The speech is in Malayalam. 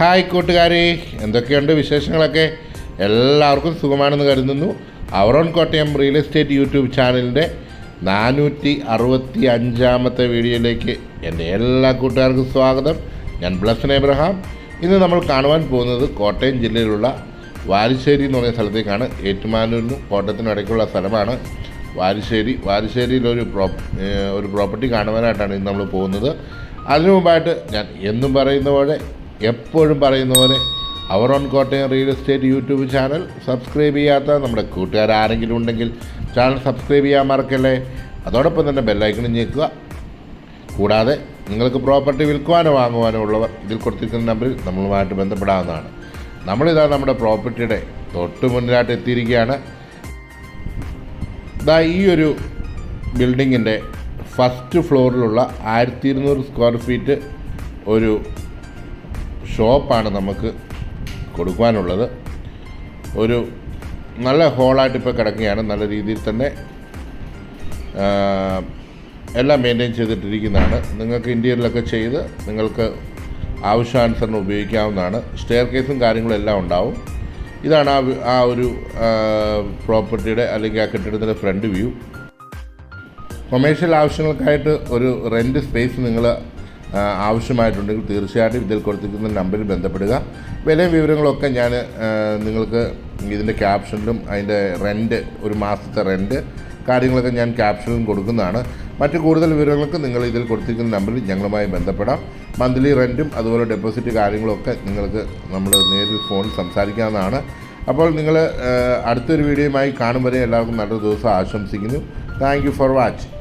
ഹായ് കൂട്ടുകാരെ, എന്തൊക്കെയുണ്ട് വിശേഷങ്ങളൊക്കെ? എല്ലാവർക്കും സുഖമാണെന്ന് കരുതുന്നു. Our own Kottayam real estate YouTube ചാനലിൻ്റെ 465-ാമത്തെ വീഡിയോയിലേക്ക് എൻ്റെ എല്ലാ കൂട്ടുകാർക്കും സ്വാഗതം. ഞാൻ ബ്ലസ്സൻ എബ്രഹാം. ഇന്ന് നമ്മൾ കാണുവാൻ പോകുന്നത് കോട്ടയം ജില്ലയിലുള്ള വാരിശ്ശേരി എന്ന് പറയുന്ന സ്ഥലത്തേക്കാണ്. ഏറ്റുമാനൂരിനും കോട്ടയത്തിനും ഇടയ്ക്കുള്ള സ്ഥലമാണ് വാരിശ്ശേരിയിൽ ഒരു പ്രോപ്പർട്ടി കാണുവാനായിട്ടാണ് ഇന്ന് നമ്മൾ പോകുന്നത്. അതിനു മുമ്പായിട്ട് ഞാൻ എപ്പോഴും പറയുന്ന പോലെ our own Kottayam real estate YouTube channel subscribe ചെയ്യാത്ത നമ്മുടെ കൂട്ടുകാരാരെങ്കിലും ഉണ്ടെങ്കിൽ ചാനൽ സബ്സ്ക്രൈബ് ചെയ്യാൻ മറക്കല്ലേ. അതോടൊപ്പം തന്നെ ബെല്ലൈക്കണും ഞെക്കുക. കൂടാതെ നിങ്ങൾക്ക് പ്രോപ്പർട്ടി വിൽക്കുവാനോ വാങ്ങുവാനോ ഉള്ളവർ ഇതിൽ കൊടുത്തിരിക്കുന്ന നമ്പറിൽ നമ്മളുമായിട്ട് ബന്ധപ്പെടാവുന്നതാണ്. നമ്മളിതാ നമ്മുടെ പ്രോപ്പർട്ടിയുടെ തൊട്ട് മുന്നിലായിട്ട് എത്തിയിരിക്കുകയാണ്. ഈ ഒരു ബിൽഡിങ്ങിൻ്റെ ഫസ്റ്റ് ഫ്ലോറിലുള്ള 1200 സ്ക്വയർ ഫീറ്റ് ഒരു ഷോപ്പാണ് നമുക്ക് കൊടുക്കുവാനുള്ളത്. ഒരു നല്ല ഹോളായിട്ട് ഇപ്പോൾ കിടക്കുകയാണ്. നല്ല രീതിയിൽ തന്നെ എല്ലാം മെയിൻറ്റെയിൻ ചെയ്തിട്ടിരിക്കുന്നതാണ്. നിങ്ങൾക്ക് ഇൻറ്റീരിയറിലൊക്കെ ചെയ്ത് നിങ്ങൾക്ക് ആവശ്യാനുസരണം ഉപയോഗിക്കാവുന്നതാണ്. സ്റ്റെയർ കേസും കാര്യങ്ങളും എല്ലാം ഉണ്ടാവും. ഇതാണ് ആ ഒരു പ്രോപ്പർട്ടിയുടെ അല്ലെങ്കിൽ ആ കെട്ടിടത്തിൻ്റെ ഫ്രണ്ട് വ്യൂ. കൊമേഴ്ഷ്യൽ ആവശ്യങ്ങൾക്കായിട്ട് ഒരു റെൻറ്റ് സ്പേസ് നിങ്ങൾ ആവശ്യമായിട്ടുണ്ടെങ്കിൽ തീർച്ചയായിട്ടും ഇതിൽ കൊടുത്തിരിക്കുന്ന നമ്പറിൽ ബന്ധപ്പെടുക. വിലയും വിവരങ്ങളൊക്കെ ഞാൻ നിങ്ങൾക്ക് ഇതിൻ്റെ ക്യാപ്ഷനിലും അതിൻ്റെ റെൻറ്റ്, ഒരു മാസത്തെ റെൻറ്റ് കാര്യങ്ങളൊക്കെ ഞാൻ ക്യാപ്ഷനിലും കൊടുക്കുന്നതാണ്. മറ്റ് കൂടുതൽ വിവരങ്ങൾക്ക് നിങ്ങൾ ഇതിൽ കൊടുത്തിരിക്കുന്ന നമ്പറിൽ ഞങ്ങളുമായി ബന്ധപ്പെടാം. മന്ത്ലി റെൻറ്റും അതുപോലെ ഡെപ്പോസിറ്റ് കാര്യങ്ങളൊക്കെ നിങ്ങൾക്ക് നമ്മൾ നേരിൽ ഫോണിൽ സംസാരിക്കാവുന്നതാണ്. അപ്പോൾ നിങ്ങൾ അടുത്തൊരു വീഡിയോയുമായി കാണും വരെ എല്ലാവർക്കും നല്ലൊരു ദിവസം ആശംസിക്കുന്നു. Thank you for watching.